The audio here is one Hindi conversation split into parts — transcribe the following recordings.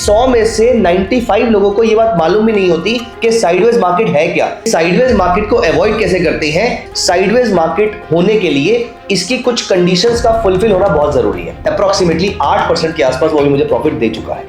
100 में से 95 लोगों को ये बात मालूम भी नहीं होती कि साइडवेज मार्केट है क्या, साइडवेज मार्केट को अवॉइड कैसे करते हैं। साइडवेज मार्केट होने के लिए इसकी कुछ कंडीशंस का फुलफिल होना बहुत जरूरी है। अप्रोक्सीमेटली 8% के आसपास वो भी मुझे प्रॉफिट दे चुका है।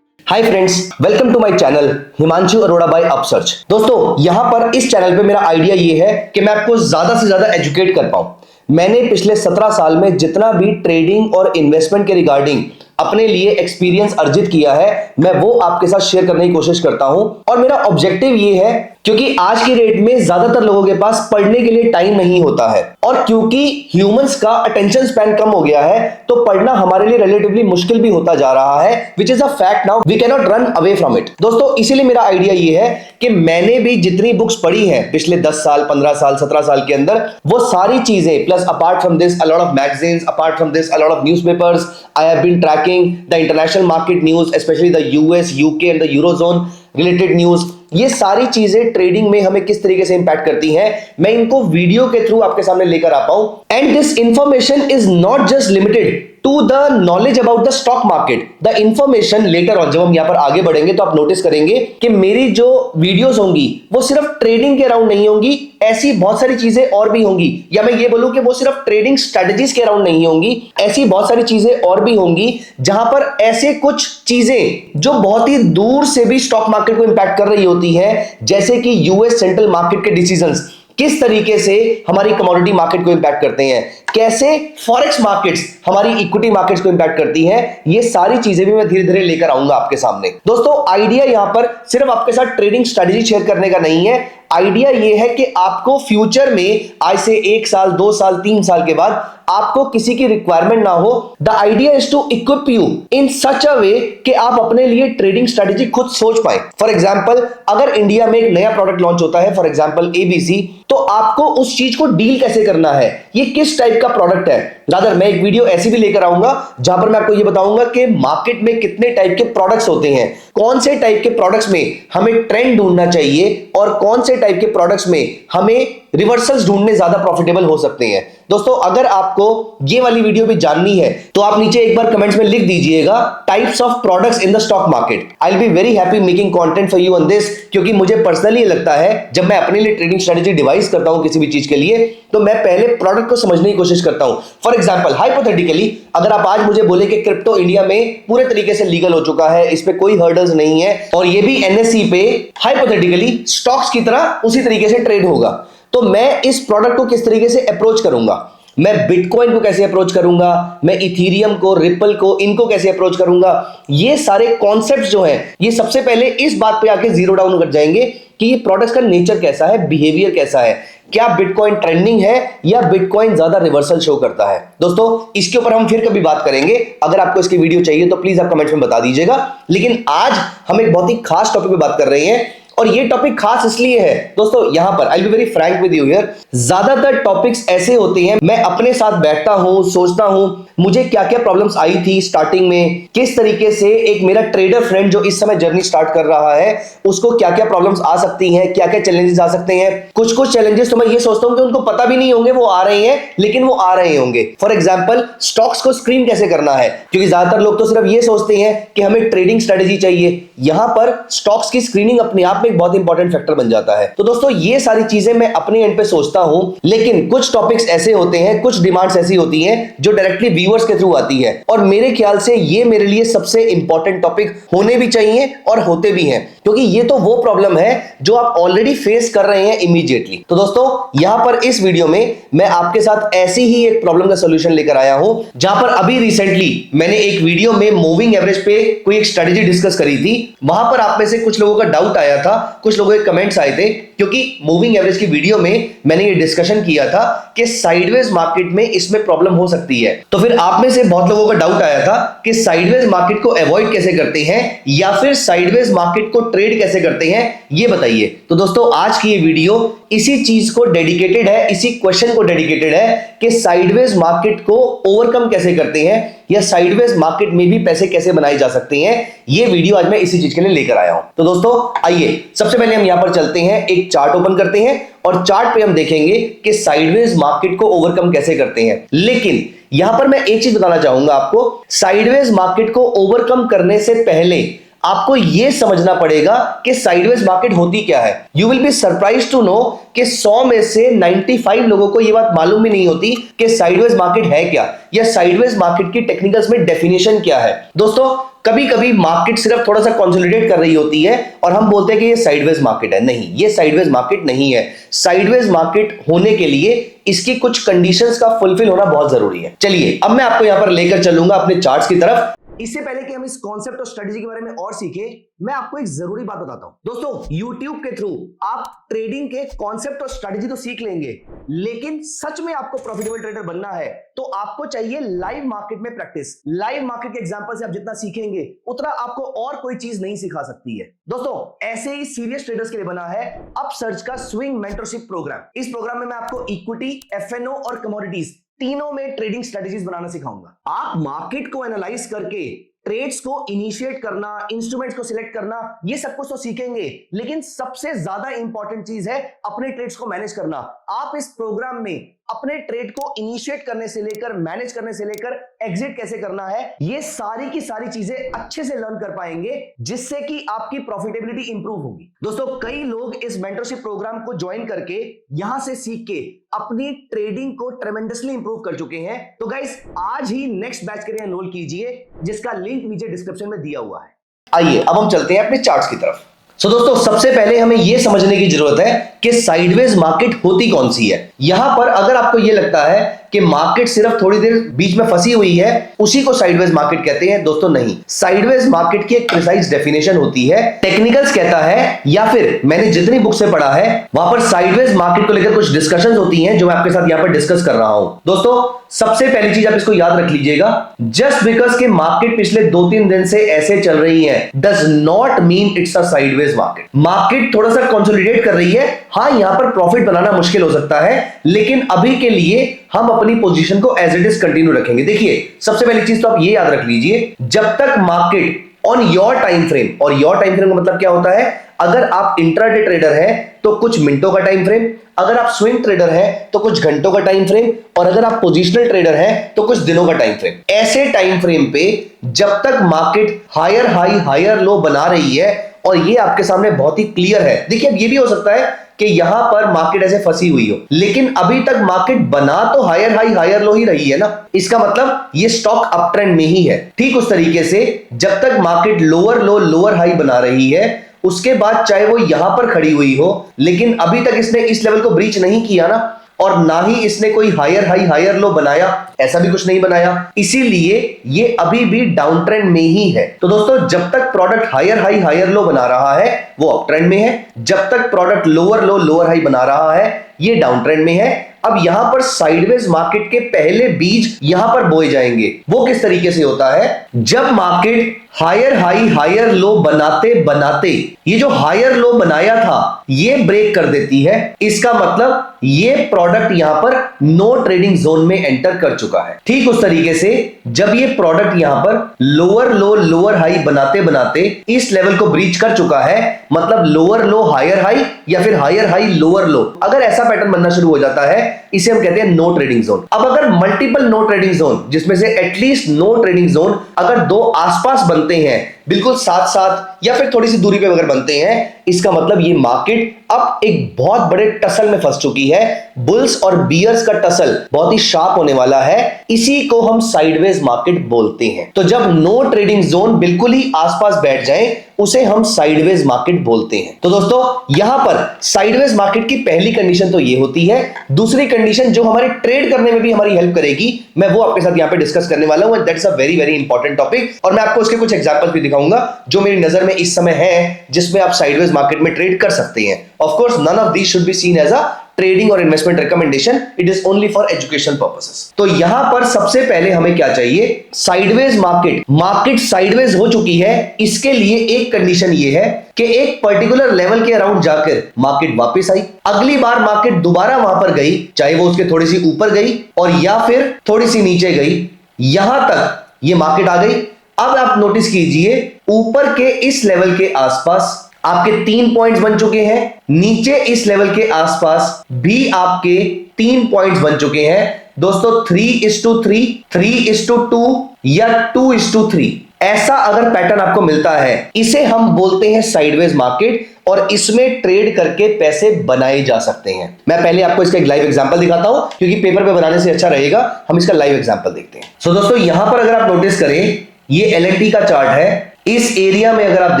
Hi friends, welcome to my channel Himanshu Arora by Upsurge. दोस्तों, यहां पर इस चैनल पे मेरा आइडिया ये है कि मैं आपको ज्यादा से ज्यादा एजुकेट कर पाऊं। मैंने पिछले 17 साल में जितना भी ट्रेडिंग और इन्वेस्टमेंट के रिगार्डिंग अपने लिए एक्सपीरियंस अर्जित किया है, मैं वो आपके साथ शेयर करने की कोशिश करता हूं। और मेरा ऑब्जेक्टिव ये है, क्योंकि आज की डेट में ज्यादातर लोगों के पास पढ़ने के लिए टाइम नहीं होता है, और क्योंकि ह्यूमंस का अटेंशन स्पैन कम हो गया है, तो पढ़ना हमारे लिए रिलेटिवली मुश्किल भी होता जा रहा है, which is a fact. Now we can not run away from it. दोस्तों, इसीलिए मेरा आइडिया ये है कि मैंने भी जितनी बुक्स पढ़ी हैं पिछले 10 साल, 15 साल, 17 साल के अंदर, वो सारी चीजें plus apart from this a lot of magazines, apart from this a lot of newspapers, I have been tracking the international market news, specially the US, UK and the eurozone related news. ये सारी चीजें ट्रेडिंग में हमें किस तरीके से इंपैक्ट करती हैं, मैं इनको वीडियो के थ्रू आपके सामने लेकर आ पाऊं। And this information is not just limited to the knowledge about the stock market. The information later on, जब हम यहां पर आगे बढ़ेंगे तो आप नोटिस करेंगे कि मेरी जो वीडियोस होंगी वो सिर्फ ट्रेडिंग के अराउंड नहीं होंगी, ऐसी बहुत सारी चीजें और भी होंगी। या मैं ये बोलूं कि वो सिर्फ ट्रेडिंग स्ट्रेटजीज के अराउंड नहीं होंगी, ऐसी बहुत सारी चीजें और भी होंगी जहां पर ऐसे कुछ चीजें जो बहुत ही दूर से भी स्टॉक मार्केट को इंपैक्ट कर रही होती है, जैसे कि यूएस सेंट्रल मार्केट के डिसीजंस किस तरीके से हमारी कमोडिटी मार्केट को इंपैक्ट करते हैं, कैसे फॉरेक्स मार्केट्स हमारी इक्विटी मार्केट्स को इंपैक्ट करती हैं, ये सारी चीजें भी मैं धीरे धीरे लेकर आऊंगा आपके सामने। दोस्तों, आइडिया यहां पर सिर्फ आपके साथ ट्रेडिंग स्ट्रेटजी शेयर करने का नहीं है। आइडिया ये है कि आपको फ्यूचर में आज से 1 साल, 2 साल, 3 साल के बाद आपको किसी की रिक्वायरमेंट ना हो। The idea is to equip you in such a way कि आप अपने लिए ट्रेडिंग स्ट्रेटजी खुद सोच पाए। फॉर एग्जांपल, अगर इंडिया में एक नया प्रोडक्ट लॉन्च होता है, फॉर एग्जांपल एबीसी, तो आपको उस चीज को डील कैसे करना है, ये किस टाइप का प्रोडक्ट है। रादर मैं एक वीडियो ऐसी भी लेकर आऊंगा जहां पर मैं आपको ये बताऊंगा कि मार्केट में कितने टाइप के प्रोडक्ट्स होते हैं, कौन से टाइप के प्रोडक्ट्स में हमें ट्रेंड ढूंढना चाहिए और कौन से टाइप के प्रोडक्ट्स में हमें रिवर्सल्स ढूंढने ज्यादा प्रॉफिटेबल हो सकते हैं। दोस्तों, अगर आपको ये वाली वीडियो भी जाननी है तो आप नीचे एक बार कमेंट्स में लिख दीजिएगा types of products in the stock market. I will be very happy making content for you on this, क्योंकि मुझे पर्सनली लगता है जब मैं अपने लिए ट्रेडिंग स्ट्रेटजी डिवाइस करता हूं किसी भी चीज के लिए, तो मैं पहले प्रोडक्ट को समझने की कोशिश करता हूं। फॉर एग्जांपल, हाइपोथेटिकली अगर आप आज मुझे बोले कि क्रिप्टो इंडिया में पूरे तरीके से लीगल हो चुका है, इस पे कोई हर्डल्स नहीं है, और ये भी एनएसई पे हाइपोथेटिकली स्टॉक्स की तरह उसी तरीके से ट्रेड होगा, तो मैं इस प्रोडक्ट को किस तरीके से अप्रोच करूंगा, मैं बिटकॉइन को कैसे अप्रोच करूंगा, मैं इथीरियम को, रिपल को, इनको कैसे अप्रोच करूंगा। ये सारे कॉन्सेप्ट्स जो हैं, ये सबसे पहले इस बात पे आके जीरो डाउन कर जाएंगे कि ये प्रोडक्ट्स का नेचर कैसा है, बिहेवियर कैसा है, क्या बिटकॉइन ट्रेंडिंग है या बिटकॉइन ज्यादा रिवर्सल शो करता है। दोस्तों, इसके ऊपर हम फिर कभी बात करेंगे। अगर आपको इसकी वीडियो चाहिए तो प्लीज आप कमेंट्स में बता दीजिएगा। लेकिन आज हम एक बहुत ही खास टॉपिक पे बात कर रहे हैं, और ये टॉपिक खास इसलिए है दोस्तों, यहां पर I will be very Frank with you here, ज्यादातर टॉपिक्स ऐसे होते हैं, मैं अपने साथ बैठता हूं, सोचता हूं मुझे क्या क्या प्रॉब्लम्स आई थी स्टार्टिंग में, किस तरीके से एक मेरा ट्रेडर फ्रेंड जो इस समय जर्नी स्टार्ट कर रहा है उसको क्या क्या प्रॉब्लम्स आ सकती हैं, क्या क्या चैलेंजेस आ सकते हैं। कुछ कुछ चैलेंजेस तो मैं ये सोचता हूं कि उनको पता भी नहीं होंगे वो आ रहे हैं, लेकिन वो आ रहे होंगे। फॉर एग्जाम्पल, स्टॉक्स को स्क्रीन कैसे करना है, क्योंकि ज्यादातर लोग तो सिर्फ ये सोचते हैं कि हमें ट्रेडिंग स्ट्रेटजी चाहिए। यहां पर स्टॉक्स की स्क्रीनिंग अपने आप में एक बहुत इंपॉर्टेंट फैक्टर बन जाता है। तो दोस्तों, ये सारी चीजें मैं अपने एंड पे सोचता हूं, लेकिन कुछ टॉपिक्स ऐसे होते हैं, कुछ डिमांड्स ऐसी होती हैं जो डायरेक्टली व्यूअर्स के थ्रू आती है, और मेरे ख्याल से ये मेरे लिए सबसे इंपॉर्टेंट टॉपिक होने भी चाहिए और होते भी हैं, क्योंकि ये तो वो प्रॉब्लम है जो आप ऑलरेडी फेस कर रहे हैं इमीडिएटली। तो दोस्तों, यहां पर इस वीडियो में मैं आपके साथ ऐसी ही एक प्रॉब्लम का सॉल्यूशन लेकर आया हूं, जहां पर अभी रिसेंटली मैंने एक वीडियो में मूविंग एवरेज पे कोई एक स्ट्रेटजी डिस्कस करी थी। वहां पर आप में से कुछ लोगों का डाउट आया था, कुछ लोगों के कमेंट्स आए थे, क्योंकि मूविंग एवरेज की वीडियो में मैंने ये डिस्कशन किया था कि साइडवेज मार्केट में इसमें प्रॉब्लम हो सकती है। तो फिर आप में से बहुत लोगों का डाउट आया था कि साइडवेज मार्केट को अवॉइड कैसे करते हैं, या फिर साइडवेज मार्केट को ट्रेड कैसे करते हैं, ये बताइए। तो दोस्तों, आज की ये वीडियो इसी चीज को डेडिकेटेड है, इसी क्वेश्चन को डेडिकेटेड है कि साइडवेज मार्केट को ओवरकम कैसे करते हैं, या साइडवेज मार्केट में भी पैसे कैसे बनाए जा सकते हैं। ये वीडियो आज मैं इसी चीज के लिए लेकर आया हूं। तो दोस्तों, आइए सबसे पहले हम यहां पर चलते हैं, एक चार्ट ओपन करते हैं, और चार्ट पे हम देखेंगे कि साइडवेज मार्केट को ओवरकम कैसे करते हैं। लेकिन यहां पर मैं एक चीज बताना चाहूंगा आपको, साइडवेज मार्केट को ओवरकम करने से पहले आपको यह समझना पड़ेगा कि साइडवेज मार्केट होती क्या है। You will be surprise to know कि 100 में से 95 लोगों को यह बात मालूम भी नहीं होती कि साइडवेज मार्केट है क्या, या साइडवेज मार्केट की टेक्निकल्स में डेफिनेशन क्या है। दोस्तों, कभी कभी मार्केट सिर्फ थोड़ा सा कंसोलिडेट कर रही होती है और हम बोलते हैं कि ये साइडवेज मार्केट है। नहीं, ये साइडवेज मार्केट नहीं है। साइडवेज मार्केट होने के लिए इसकी कुछ कंडीशंस का फुलफिल होना बहुत जरूरी है। चलिए अब मैं आपको यहां पर लेकर चलूंगा अपने चार्ट्स की तरफ। इससे पहले कि हम इस कॉन्सेप्ट और स्ट्रेटजी के बारे में और सीखें, मैं आपको एक जरूरी बात बताता हूं। दोस्तों, YouTube के थ्रू आप ट्रेडिंग के कॉन्सेप्ट और स्ट्रेटजी तो सीख लेंगे, लेकिन सच में आपको प्रॉफिटेबल ट्रेडर बनना है तो आपको चाहिए लाइव मार्केट में प्रैक्टिस। लाइव मार्केट के एग्जांपल से आप जितना सीखेंगे उतना आपको और कोई चीज नहीं सिखा सकती है। दोस्तों, ऐसे ही सीरियस ट्रेडर्स के लिए बना है अपसर्च का स्विंग मेंटरशिप प्रोग्राम। इस प्रोग्राम में मैं आपको इक्विटी, एफएनओ और कमोडिटीज तीनों में ट्रेडिंग स्ट्रेटजीज बनाना सिखाऊंगा। आप मार्केट को एनालाइज करके ट्रेड्स को इनिशिएट करना, इंस्ट्रूमेंट्स को सिलेक्ट करना, ये सब कुछ तो सीखेंगे, लेकिन सबसे ज्यादा इंपॉर्टेंट चीज है अपने ट्रेड्स को मैनेज करना। आप इस प्रोग्राम में अपने ट्रेड को इनिशिएट करने से लेकर, मैनेज करने से लेकर एग्जिट कैसे करना है, ये सारी की सारी चीजें अच्छे से लर्न कर पाएंगे, जिससे कि आपकी प्रॉफिटेबिलिटी इंप्रूव होगी। दोस्तों, कई लोग इस मेंटरशिप प्रोग्राम को ज्वाइन करके, यहां से सीख के अपनी ट्रेडिंग को ट्रेमेंडसली इंप्रूव कर चुके हैं। तो गाइस, आज ही नेक्स्ट बैच के लिए एनरोल कीजिए, जिसका लिंक नीचे डिस्क्रिप्शन में दिया हुआ है। आइए अब हम चलते हैं अपने चार्ट्स की तरफ। दोस्तों, सबसे पहले हमें यह समझने की जरूरत है कि साइडवेज मार्केट होती कौन सी है। यहां पर अगर आपको यह लगता है कि मार्केट सिर्फ थोड़ी देर बीच में फंसी हुई है, उसी को साइडवेज मार्केट कहते हैं, दोस्तों नहीं। साइडवेज मार्केट की एक प्रिसाइज डेफिनेशन होती है, टेक्निकल्स कहता है, या फिर मैंने जितनी बुक से पढ़ा है वहां पर साइडवेज मार्केट को लेकर कुछ डिस्कशंस होती हैं जो मैं आपके साथ यहां पर डिस्कस कर रहा हूं। दोस्तों, सबसे पहली चीज आप इसको याद रख लीजिएगा, जस्ट बिकॉज के मार्केट पिछले 2-3 दिन से ऐसे चल रही है does not mean it's a sideways market. Market थोड़ा सा कंसोलिडेट कर रही है, हाँ यहां पर प्रॉफिट बनाना मुश्किल हो सकता है, लेकिन अभी के लिए हम अपनी पोजीशन को एज इट इज कंटिन्यू रखेंगे। देखिए, सबसे पहली चीज तो आप ये याद रख लीजिए, जब तक market on your time frame, और योर टाइम फ्रेम का मतलब क्या होता है, अगर आप इंट्राडे ट्रेडर हैं तो कुछ मिनटों का टाइम फ्रेम, अगर आप स्विंग ट्रेडर हैं तो कुछ घंटों का टाइम फ्रेम, और अगर आप पोजिशनल ट्रेडर हैं तो कुछ दिनों का टाइम फ्रेम। ऐसे टाइम फ्रेम पे जब तक market higher high higher low बना रही है, और ये आपके सामने बहुत ही क्लियर है। देखिए, अब ये भी हो सकता है कि यहां पर मार्केट ऐसे फंसी हुई हो, लेकिन अभी तक मार्केट बना तो हायर हाई हायर लो ही रही है ना, इसका मतलब ये स्टॉक अप ट्रेंड में ही है। ठीक उस तरीके से जब तक मार्केट लोअर लो लोअर हाई बना रही है, उसके बाद चाहे वो यहां पर खड़ी हुई हो, लेकिन अभी तक इसने इस लेवल को ब्रीच नहीं किया ना, और ना ही इसने कोई हायर हाई हायर लो बनाया, ऐसा भी कुछ नहीं बनाया, इसीलिए ये अभी भी डाउन ट्रेंड में ही है। तो दोस्तों, जब तक product higher high higher low बना रहा है वो अप ट्रेंड में है, जब तक प्रोडक्ट लोअर लो लोअर हाई बना रहा है ये डाउन ट्रेंड में है। अब यहां पर साइडवेज मार्केट के पहले बीज यहां पर बोए जाएंगे। वो किस तरीके से होता है, जब market higher high higher low बनाते बनाते ये जो हायर लो बनाया था ये ब्रेक कर देती है, इसका मतलब ये प्रोडक्ट यहां पर नो ट्रेडिंग जोन में एंटर कर चुका है। ठीक उस तरीके से जब ये प्रोडक्ट यहां पर लोअर लो लोअर हाई बनाते बनाते इस लेवल को ब्रीच कर चुका है, मतलब लोअर लो हायर हाई या फिर हायर हाई लोअर लो, अगर ऐसा पैटर्न बनना शुरू हो जाता है इसे हम कहते हैं नो ट्रेडिंग जोन। अब अगर मल्टीपल नो ट्रेडिंग जोन, जिसमें से एटलीस्ट नो ट्रेडिंग जोन अगर दो आसपास बनते हैं, बिल्कुल साथ साथ या फिर थोड़ी सी दूरी पे अगर बनते हैं, इसका मतलब ये मार्केट अब एक बहुत बड़े टसल में फंस चुकी है। बुल्स और बियर्स का टसल बहुत ही शार्प होने वाला है, इसी को हम साइडवेज मार्केट बोलते हैं। तो जब नो ट्रेडिंग जोन बिल्कुल ही आसपास बैठ जाए उसे हम साइडवेज मार्केट बोलते हैं। तो दोस्तों, यहां पर साइडवेज मार्केट की पहली कंडीशन तो ये होती है। दूसरी कंडीशन जो हमारे ट्रेड करने में भी हमारी हेल्प करेगी, मैं वो आपके साथ यहां पे डिस्कस करने वाला हूं, that is a very very important topic, और मैं आपको उसके कुछ एग्जांपल्स भी दिखाऊंगा जो मेरी नजर में इस समय है जिसमें आप साइडवेज मार्केट में ट्रेड कर सकते हैं। Of course none of these should be seen as a trading और investment recommendation, it is only for education purposes. तो यहां पर सबसे पहले हमें क्या चाहिए, साइडवेज मार्केट साइडवेज हो चुकी है, इसके लिए एक कंडीशन ये है कि एक पर्टिकुलर लेवल के अराउंड जाकर मार्केट वापस आई, अगली बार मार्केट दोबारा वहां पर गई, चाहे वो उसके थोड़ी सी ऊपर गई और या फिर थोड़ी सी नीचे गई, यहां तक ये मार्केट आ गई। अब आप नोटिस कीजिए, ऊपर के इस लेवल के आसपास आपके 3 पॉइंट्स बन चुके हैं, नीचे इस लेवल के आसपास भी आपके 3 पॉइंट्स बन चुके हैं, दोस्तों 3:3, 3:2 या 2:3, ऐसा अगर पैटर्न आपको मिलता है, इसे हम बोलते हैं साइडवेज मार्केट और इसमें ट्रेड करके पैसे बनाए जा सकते हैं। मैं पहले आपको इसका एक लाइव एग्जांपल दिखाता हूं, क्योंकि पेपर पे बनाने से अच्छा रहेगा। हम इसका लाइव एग्जांपल देखते हैं। सो दोस्तों, यहां पर अगर आप नोटिस करें, ये LNT का चार्ट है। इस एरिया में अगर आप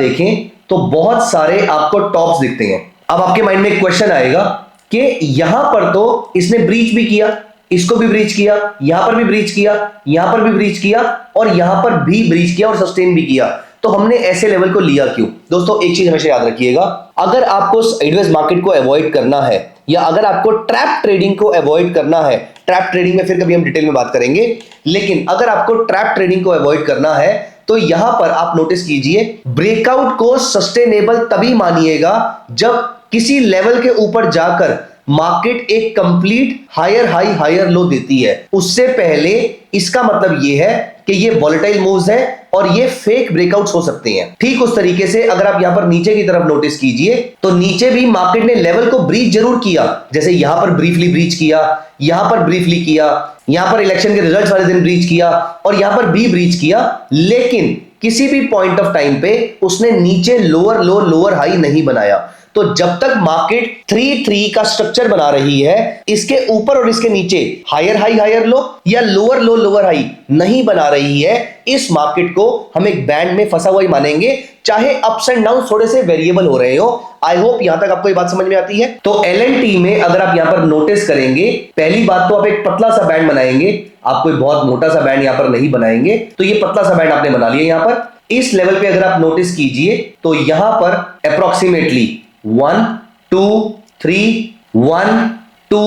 देखें तो बहुत सारे आपको टॉप्स दिखते हैं। अब आपके माइंड में एक क्वेश्चन आएगा कि यहां पर तो इसने ब्रीच भी किया, इसको भी ब्रीच किया, यहां पर भी ब्रीच किया, यहां पर भी ब्रीच किया और यहां पर भी ब्रीच किया और सस्टेन भी किया, तो हमने ऐसे लेवल को लिया क्यों? दोस्तों, एक चीज हमेशा याद रखिएगा, अगर आपको साइडवेज मार्केट को अवॉइड करना है या अगर आपको ट्रैप ट्रेडिंग को अवॉइड करना है, ट्रैप ट्रेडिंग में फिर कभी हम डिटेल में बात करेंगे, लेकिन अगर आपको ट्रैप ट्रेडिंग को अवॉइड करना है तो यहां पर आप नोटिस कीजिए, ब्रेकआउट को सस्टेनेबल तभी मानिएगा जब किसी लेवल के ऊपर जाकर मार्केट एक complete higher high higher low देती है। उससे पहले इसका मतलब यह है कि ये वॉलेटाइल मूव्स है और ये फेक ब्रेकआउट्स हो सकते हैं। ठीक उस तरीके से अगर आप यहां पर नीचे की तरफ नोटिस कीजिए तो नीचे भी मार्केट ने लेवल को ब्रीच जरूर किया, जैसे यहां पर ब्रीफली ब्रीच किया, यहां पर ब्रीफली किया, यहां पर इलेक्शन के रिजल्ट्स वाले दिन ब्रीच किया और यहां पर भी ब्रीच किया, लेकिन किसी भी पॉइंट ऑफ टाइम पे उसने नीचे लोअर लो लोअर हाई नहीं बनाया। तो जब तक मार्केट 3-3 का स्ट्रक्चर बना रही है, इसके ऊपर और इसके नीचे हायर हाई हायर लो या लोअर लो लोअर हाई नहीं बना रही है, इस मार्केट को हम एक बैंड में फंसा हुआ ही मानेंगे, चाहे अप्स एंड डाउन थोड़े से वेरिएबल हो रहे हो। आई होप यहां तक आपको ये बात समझ में आती है। तो LNT में अगर आप यहां पर नोटिस करेंगे, पहली बात तो आप एक पतला सा बैंड बनाएंगे, आप कोई बहुत मोटा सा बैंड यहां पर नहीं बनाएंगे। तो ये पतला सा बैंड आपने बना लिया। यहां पर इस लेवल पे अगर आप नोटिस कीजिए तो यहां पर अप्रोक्सीमेटली 1 2 3 1 2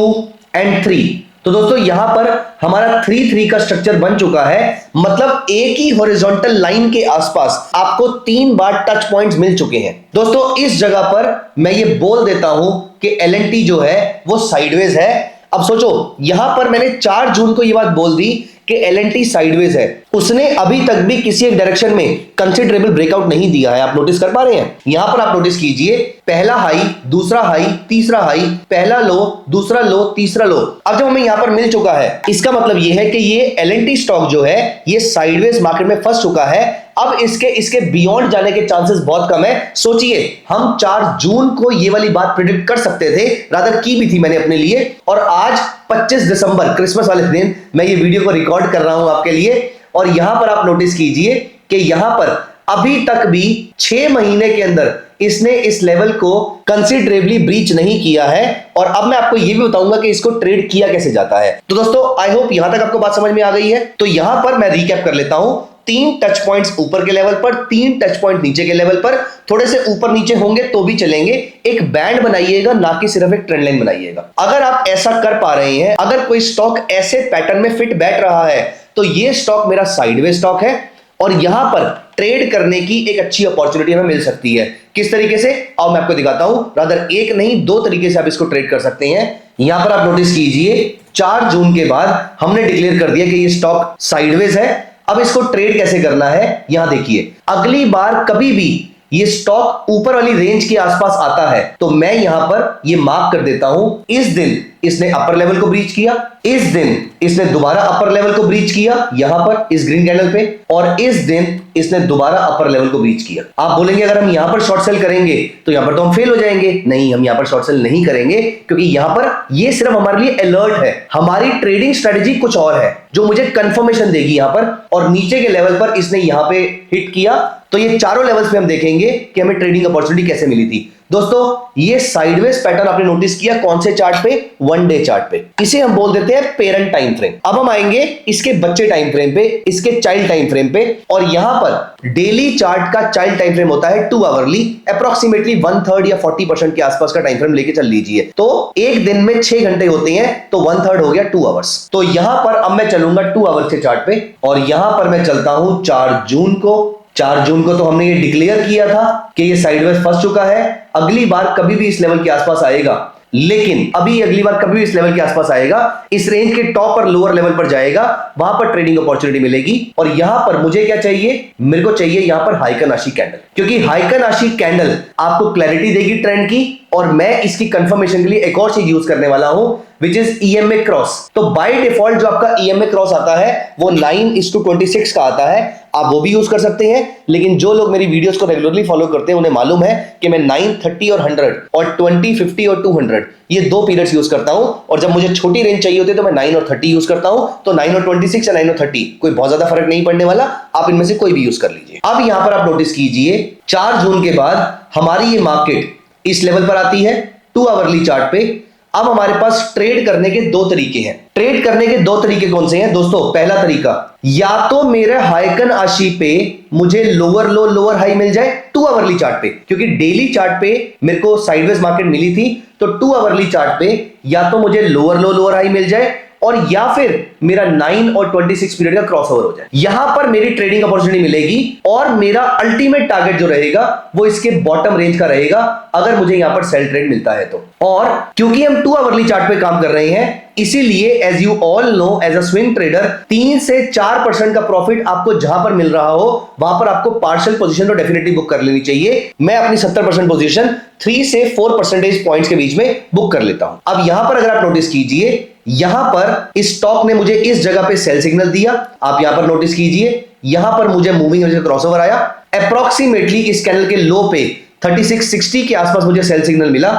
एंड 3, तो दोस्तों यहां पर हमारा 3-3 का स्ट्रक्चर बन चुका है। मतलब एक ही हॉरिजॉन्टल लाइन के आसपास आपको 3 बार टच पॉइंट्स मिल चुके हैं। दोस्तों, इस जगह पर मैं ये बोल देता हूं कि LNT जो है वो साइडवेज है। अब सोचो, यहां पर मैंने 4 जून को ये बात बोल दी कि LNT साइडवेज है, उसने अभी तक भी किसी एक डायरेक्शन में कंसिडरेबल ब्रेकआउट नहीं दिया है। आप नोटिस कर पा रहे हैं? यहां पर आप नोटिस कीजिए, पहला हाई, दूसरा हाई, तीसरा हाई, पहला लो, दूसरा लो, तीसरा लो। अब जब हमें यहां पर मिल चुका है, इसका मतलब यह है कि ये LNT स्टॉक जो है ये साइडवेज मार्केट में फंस चुका है। अब इसके बियॉन्ड जाने के चांसेस बहुत कम है। सोचिए, हम 4 जून को ये वाली बात प्रेडिक्ट कर सकते थे, रादर की भी थी मैंने अपने लिए, और आज 25 दिसंबर क्रिसमस वाले दिन मैं ये वीडियो को रिकॉर्ड कर रहा हूं आपके लिए। और यहां पर आप नोटिस कीजिए कि यहां पर अभी तक भी 6 महीने के अंदर इसने इस लेवल को कंसिडरेबली ब्रीच नहीं किया है। और अब मैं आपको यह भी बताऊंगा कि इसको ट्रेड किया कैसे जाता है। तो दोस्तों, आई होप यहां तक आपको बात समझ में आ गई है। तो यहां पर मैं रिकैप कर लेता हूं, 3 टच पॉइंट्स ऊपर के लेवल पर, 3 टच पॉइंट नीचे के लेवल पर, थोड़े से ऊपर नीचे होंगे तो भी चलेंगे। एक बैंड बनाइएगा, ना कि सिर्फ एक ट्रेंड लाइन बनाइएगा। अगर आप ऐसा कर पा रहे हैं, अगर कोई स्टॉक ऐसे पैटर्न में फिट बैठ रहा है, तो ये स्टॉक मेरा साइडवेज स्टॉक है और यहां पर ट्रेड करने की एक अच्छी अपॉर्चुनिटी हमें मिल सकती है। किस तरीके से? अब मैं आपको दिखाता हूं। रादर एक नहीं, 2 तरीके से आप इसको ट्रेड कर सकते हैं। यहां पर आप नोटिस कीजिए, 4 जून के बाद हमने डिक्लेयर कर दिया कि ये स्टॉक साइडवेज है। अब इसको ट्रेड कैसे करना है, यहां देखिए। अगली बार कभी भी ये स्टॉक ऊपर वाली रेंज के आसपास आता है तो मैं यहां पर ये मार्क कर देता हूं, इस दिन इसने अपर लेवल को ब्रीच किया, इस दिन इसने दोबारा अपर लेवल को ब्रीच किया यहां पर इस ग्रीन कैंडल पे, और इस दिन इसने दोबारा अपर लेवल को ब्रीच किया। आप बोलेंगे अगर हम यहां पर शॉर्ट सेल करेंगे तो यहां पर तो हम फेल हो जाएंगे। नहीं, हम यहां पर शॉर्ट सेल नहीं करेंगे, क्योंकि यहां पर ये सिर्फ हमारे लिए अलर्ट है। हमारी ट्रेडिंग स्ट्रेटेजी कुछ और है जो मुझे कंफर्मेशन देगी यहां पर। और नीचे के लेवल पर इसने यहां पे हिट किया, तो ये चारों लेवल्स पे हम देखेंगे कि हमें ट्रेडिंग अपॉर्चुनिटी कैसे मिली थी। दोस्तों, ये साइडवेज पैटर्न आपने नोटिस किया कौन से चार्ट पे? 1 डे चार्ट पे। इसे हम बोल देते हैं पेरेंट टाइम फ्रेम। अब हम आएंगे इसके बच्चे टाइम फ्रेम पे, इसके चाइल्ड टाइम फ्रेम पे, और यहां पर डेली चार्ट का चाइल्ड टाइम फ्रेम होता है 2 आवरली, अप्रोक्सीमेटली 1/3 या 40% के आसपास का टाइम फ्रेम लेके चल लीजिए। तो एक दिन में 6 घंटे होते हैं, तो 1/3 हो गया 2 आवर्स। तो यहां पर अब मैं चलूंगा 2 आवर्स के चार्ट पे, और यहां पर मैं चलता हूं 4 जून को। 4 जून को तो हमने ये डिक्लेयर किया था कि ये साइडवेज फंस चुका है, अगली बार कभी भी इस लेवल के आसपास आएगा। लेकिन अभी अगली बार कभी भी इस लेवल के आसपास आएगा, इस रेंज के टॉप और लोअर लेवल पर जाएगा, वहां पर ट्रेडिंग अपॉर्चुनिटी मिलेगी। और यहां पर मुझे क्या चाहिए? मेरे को चाहिए यहां पर हाइकन आशी कैंडल, क्योंकि हाइकन आशी कैंडल आपको क्लैरिटी देगी ट्रेंड की, और मैं इसकी कंफर्मेशन के लिए एक और चीज यूज करने वाला हूं विच इज ईएमए क्रॉस। तो बाय डिफॉल्ट जो आपका ईएमए क्रॉस आता है वो 9:26 का आता है, आप वो भी यूज कर सकते हैं। लेकिन जो लोग मेरी वीडियोस को रेगुलरली फॉलो करते हैं उन्हें मालूम है कि मैं 9, 30 और 100 और 20, 50 और 200 ये दो पीरियड्स यूज करता हूं। और जब मुझे छोटी रेंज चाहिए होती है तो मैं 9 और 30 यूज करता हूं। तो 9 और 26 या 9 और 30 कोई बहुत ज्यादा फर्क नहीं पड़ने वाला, आप इनमें से कोई भी यूज कर लीजिए। अब यहां पर आप नोटिस कीजिए 4 जून के बाद हमारी ये मार्केट इस लेवल पर आती है 2 आवरली चार्ट पे। अब हमारे पास ट्रेड करने के दो तरीके हैं। ट्रेड करने के दो तरीके कौन से हैं दोस्तों? पहला तरीका, या तो मेरे हाइकन आशी पे मुझे लोअर लो लोअर हाई मिल जाए 2 आवरली चार्ट पे, क्योंकि डेली चार्ट पे मेरे को साइडवेज मार्केट मिली थी, तो 2 आवरली चार्ट पे या तो मुझे लोअर लो लोअर हाई मिल जाए और या फिर मेरा 9 और 26 पीरियड का क्रॉसओवर हो जाए। यहां पर मेरी ट्रेडिंग अपॉर्चुनिटी मिलेगी और मेरा अल्टीमेट टारगेट जो रहेगा वो इसके बॉटम रेंज का रहेगा अगर मुझे यहां पर सेल ट्रेड मिलता है तो। और क्योंकि हम 2 आवरली चार्ट पे काम कर रहे हैं इसीलिए as you all know as a swing trader 3 से 4% का प्रॉफिट आपको जहां पर मिल रहा हो वहां पर आपको पार्शियल पोजीशन तो डेफिनेटली बुक कर लेनी चाहिए। मैं अपनी 70% पोजीशन 3 से 4 परसेंटेज पॉइंट्स के बीच में बुक कर लेता हूं। अब यहां पर अगर आप नोटिस कीजिए, यहां पर इस स्टॉक ने मुझे इस जगह पे सेल सिग्नल दिया। आप यहां पर नोटिस कीजिए, यहां पर मुझे मूविंग एवरेज क्रॉसओवर आया। अप्रॉक्सीमेटली इस कैंडल के लो पे 3660 के आसपास मुझे सेल सिग्नल मिला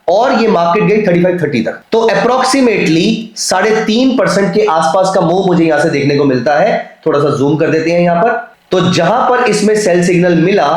और ये मार्केट गई 3530 तक। तो अप्रॉक्सीमेटली 3.5% के आसपास का मूव मुझे यहां से देखने को मिलता है। थोड़ा सा जूम कर देते हैं यहां पर। तो जहां पर इसमें सेल सिग्नल मिला,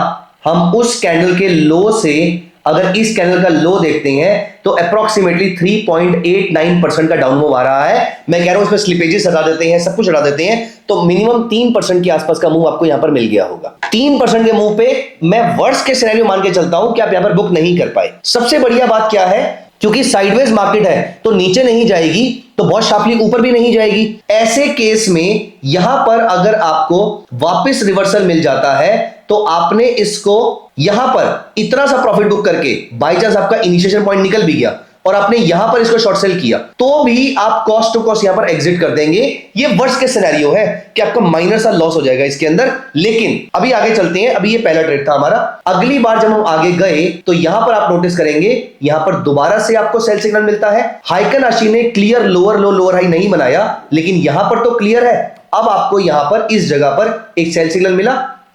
हम उस कैंडल के लो से अगर इस कैंडल का लो देखते हैं तो अप्रॉक्सीमेटली 3.89% का डाउन मूव आ रहा है। मैं कह रहा हूं इसमें स्लिपेजेस हटा देते हैं, सब कुछ हटा देते हैं, तो मिनिमम 3% के आसपास का मूव आपको यहां पर मिल गया होगा। 3% के मूव पे मैं वर्स्ट के सिनेरियो मान के चलता हूं कि आप यहां पर बुक नहीं कर पाए। सबसे बढ़िया बात क्या है, क्योंकि साइडवेज मार्केट है तो नीचे नहीं जाएगी तो बहुत शार्पली ऊपर भी नहीं जाएगी। ऐसे केस में यहां पर अगर आपको वापस रिवर्सल मिल जाता है तो आपने इसको यहां पर इतना सा प्रॉफिट बुक करके बाय चांस आपका इनिशिएशन पॉइंट निकल भी गया और आपने यहां पर इसको शॉर्ट सेल किया तो भी आप कॉस्ट टू कॉस्ट यहां पर एग्जिट कर देंगे। ये वर्स्ट के सिनेरियो है कि आपका माइनर सा लॉस हो जाएगा इसके अंदर। लेकिन अभी आगे चलते हैं। अभी ये पहला ट्रेड था हमारा। अगली बार जब हम आगे गए तो यहां पर आप नोटिस करेंगे यहां पर दोबारा से आपको सेल सिग्नल मिलता है। हाइकन आशी ने क्लियर लोअर लो लोअर हाई नहीं बनाया, लेकिन यहां पर तो क्लियर है। अब आपको यहां पर इस जगह पर एक सेल सिग्नल मिला।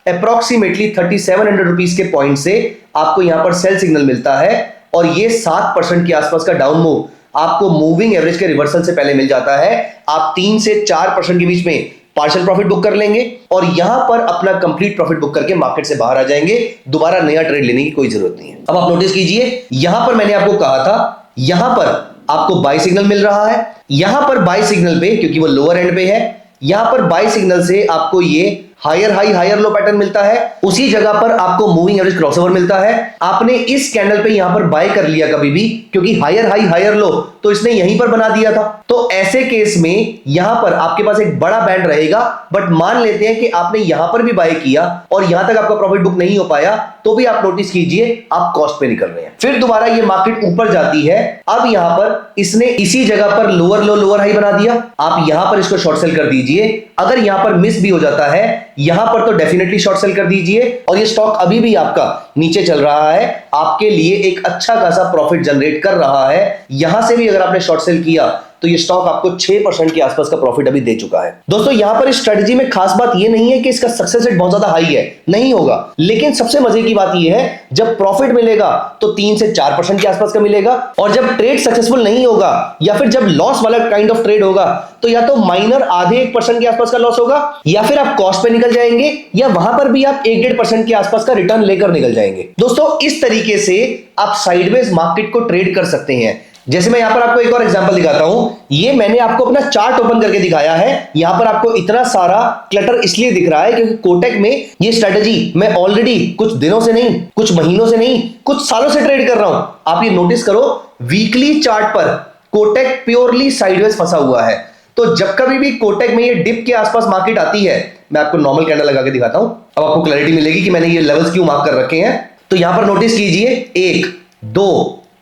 अप्रॉक्सीमेटली 3700 रुपीज के पॉइंट से आपको यहां पर सेल सिग्नल मिलता है और ये 7% के आसपास का डाउन मूव आपको मूविंग एवरेज के रिवर्सल से पहले मिल जाता है। आप 3 से 4% के बीच में पार्शियल प्रॉफिट बुक कर लेंगे और यहां पर अपना कंप्लीट प्रॉफिट बुक करके मार्केट से बाहर आ जाएंगे। दोबारा नया ट्रेड लेने की कोई जरूरत नहीं है। अब आप नोटिस कीजिए, यहां पर मैंने आपको कहा था यहां पर आपको बाय सिग्नल मिल रहा है। यहां पर बाय सिग्नल पे, क्योंकि वो लोअर एंड पे है, यहां पर बाय सिग्नल से आपको ये higher high higher low pattern मिलता है। उसी जगह पर आपको मूविंग एवरेज क्रॉसओवर मिलता है। आपने इस कैंडल पे यहां पर बाय कर लिया कभी भी, क्योंकि हायर हाई हायर लो तो इसने यहीं पर बना दिया था। तो ऐसे केस में यहां पर आपके पास एक बड़ा बैंड रहेगा। बट मान लेते हैं कि आपने यहां पर भी बाय किया और यहां तक आपका प्रॉफिट बुक नहीं हो पाया, तो भी आप नोटिस कीजिए आप कॉस्ट पे निकल रहे हैं। फिर दोबारा ये मार्केट ऊपर जाती है। अब यहां पर इसने इसी जगह पर लोअर लो लोअर हाई बना दिया। आप यहां पर इसको शॉर्ट सेल कर दीजिए। अगर यहां पर मिस भी हो जाता है यहां पर तो डेफिनेटली शॉर्ट सेल कर दीजिए। और ये स्टॉक अभी भी आपका नीचे चल रहा है, आपके लिए एक अच्छा खासा प्रॉफिट जनरेट कर रहा है। यहां से भी अगर आपने शॉर्ट सेल किया तो ये स्टॉक आपको 6% के आसपास का प्रॉफिट अभी दे चुका है। दोस्तों यहां पर इस स्ट्रेटजी में खास बात ये नहीं है कि इसका सक्सेस रेट बहुत ज्यादा हाई है, नहीं होगा। लेकिन सबसे मजे की बात ये है जब प्रॉफिट मिलेगा तो 3 से 4% के आसपास का मिलेगा और जब ट्रेड सक्सेसफुल नहीं होगा या फिर जब लॉस वाला काइंड ऑफ ट्रेड होगा तो या तो माइनर आधे 1% के आसपास का लॉस होगा या फिर आप कॉस्ट पे निकल जाएंगे या वहां पर भी आप 1-1.5% के आसपास का रिटर्न लेकर निकल जाएंगे। दोस्तों इस तरीके से आप साइडवेज मार्केट को ट्रेड कर सकते हैं। जैसे मैं यहां पर आपको एक और एग्जांपल दिखाता हूं। ये मैंने आपको अपना चार्ट ओपन करके दिखाया है। यहां पर आपको इतना सारा क्लटर इसलिए दिख रहा है क्योंकि कोटक में ये स्ट्रेटजी मैं ऑलरेडी कुछ दिनों से नहीं, कुछ महीनों से नहीं, कुछ सालों से ट्रेड कर रहा हूं। आप ये नोटिस करो, वीकली चार्ट पर कोटक प्योरली साइडवेज फंसा हुआ है। तो जब कभी भी कोटक में ये डिप के आसपास मार्केट आती है, मैं आपको नॉर्मल कैंडल लगा के दिखाता हूं। अब आपको क्लैरिटी मिलेगी कि मैंने ये लेवल्स क्यों मार्क कर रखे हैं। तो यहां पर नोटिस कीजिए 1, 2,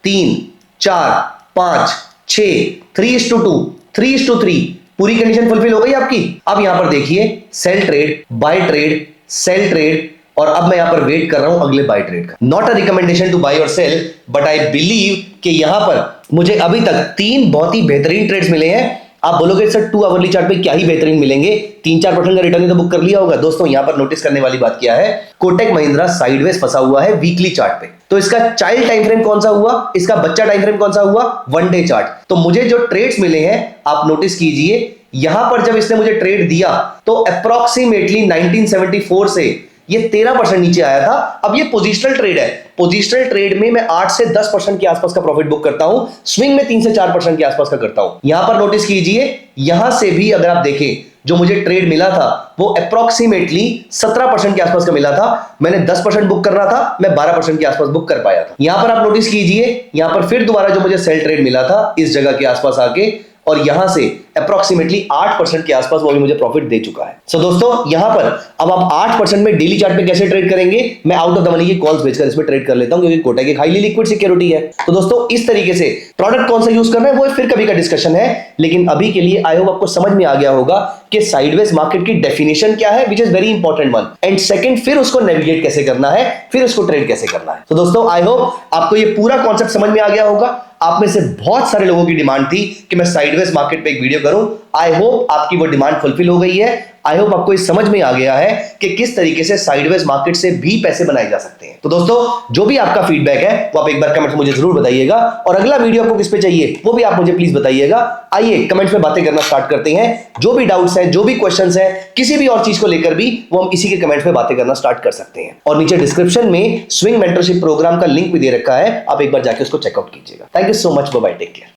3, 4, 5, 6, 3:2, 3:3 पूरी कंडीशन फुलफिल हो गई आपकी। अब यहां पर देखिए sell trade, buy trade, sell trade, और अब मैं यहां पर वेट कर रहा हूं अगले बाय ट्रेड का। Not a recommendation to buy और सेल, बट आई बिलीव कि यहां पर मुझे अभी तक 3 बहुत ही बेहतरीन ट्रेड्स मिले हैं। आप बोलोगे सर 2 आवरली चार्ट पे क्या ही बेहतरीन मिलेंगे, 3-4% का रिटर्न ही तो बुक कर लिया होगा। दोस्तों यहां पर नोटिस करने वाली बात क्या है, कोटक महिंद्रा साइडवेज फंसा हुआ है वीकली चार्ट पे। तो इसका चाइल्ड टाइम फ्रेम कौन सा हुआ, इसका बच्चा टाइम फ्रेम कौन सा हुआ, 1 डे चार्ट। तो मुझे जो ट्रेड्स मिले हैं आप नोटिस कीजिए, यहां पर जब इसने मुझे ट्रेड दिया तो अप्रोक्सीमेटली 1974 से ये 13% नीचे आया था। अब ये पोजिशनल ट्रेड है, पोजिशनल ट्रेड में मैं 8 से 10% के आसपास का प्रॉफिट बुक करता हूं, स्विंग में 3 से 4% के आसपास का करता हूं। यहां पर नोटिस कीजिए, यहां से भी अगर आप देखें जो मुझे ट्रेड मिला था वो अप्रोक्सीमेटली 17% के आसपास का मिला था। मैंने 10% बुक करना था, मैं 12% के आसपास बुक कर पाया था। यहां पर आप नोटिस कीजिए, यहां पर फिर दोबारा जो मुझे सेल ट्रेड मिला था इस जगह के आसपास आके, और यहां से अप्रोक्सीमेटली 8% के आसपास वो भी मुझे प्रॉफिट दे चुका है। सो दोस्तों यहां पर अब आप 8% में डेली चार्ट पे कैसे ट्रेड करेंगे, मैं आउट ऑफ द मनी की कॉल्स भेजकर इसमें ट्रेड कर लेता हूं, क्योंकि कोटक एक हाईली लिक्विड सिक्योरिटी है। तो दोस्तों इस तरीके से प्रोडक्ट कौन सा यूज करना है वो फिर कभी का डिस्कशन है, लेकिन अभी के लिए आई होप आपको समझ में आ गया होगा कि साइडवेज मार्केट की डेफिनेशन क्या है, which is very important one, and second फिर उसको नेविगेट कैसे करना है, फिर उसको ट्रेड कैसे करना है। तो दोस्तों आई होप आपको ये पूरा कॉन्सेप्ट समझ में आ गया होगा। आप में से बहुत सारे लोगों की डिमांड थी कि मैं साइडवेज मार्केट पे एक वीडियो करूं। आई होप आपकी वो डिमांड फुलफिल हो गई है। आई होप आपको इस समझ में आ गया है कि किस तरीके से साइडवेज मार्केट से भी पैसे बनाए जा सकते हैं। तो दोस्तों जो भी आपका फीडबैक है वो आप एक बार कमेंट में मुझे जरूर बताइएगा, और अगला वीडियो आपको किस पे चाहिए वो भी आप मुझे प्लीज बताइएगा। आइए कमेंट में बातें करना स्टार्ट करते हैं। जो भी डाउट्स हैं, जो भी क्वेश्चंस हैं, किसी भी और चीज को लेकर भी वो हम इसी के कमेंट में बातें करना स्टार्ट कर सकते हैं। और नीचे डिस्क्रिप्शन में स्विंग मेंटरशिप प्रोग्राम का लिंक भी दे रखा है, आप एक बार जाके उसको चेकआउट कीजिएगा। Thank you so much, bye bye, take care.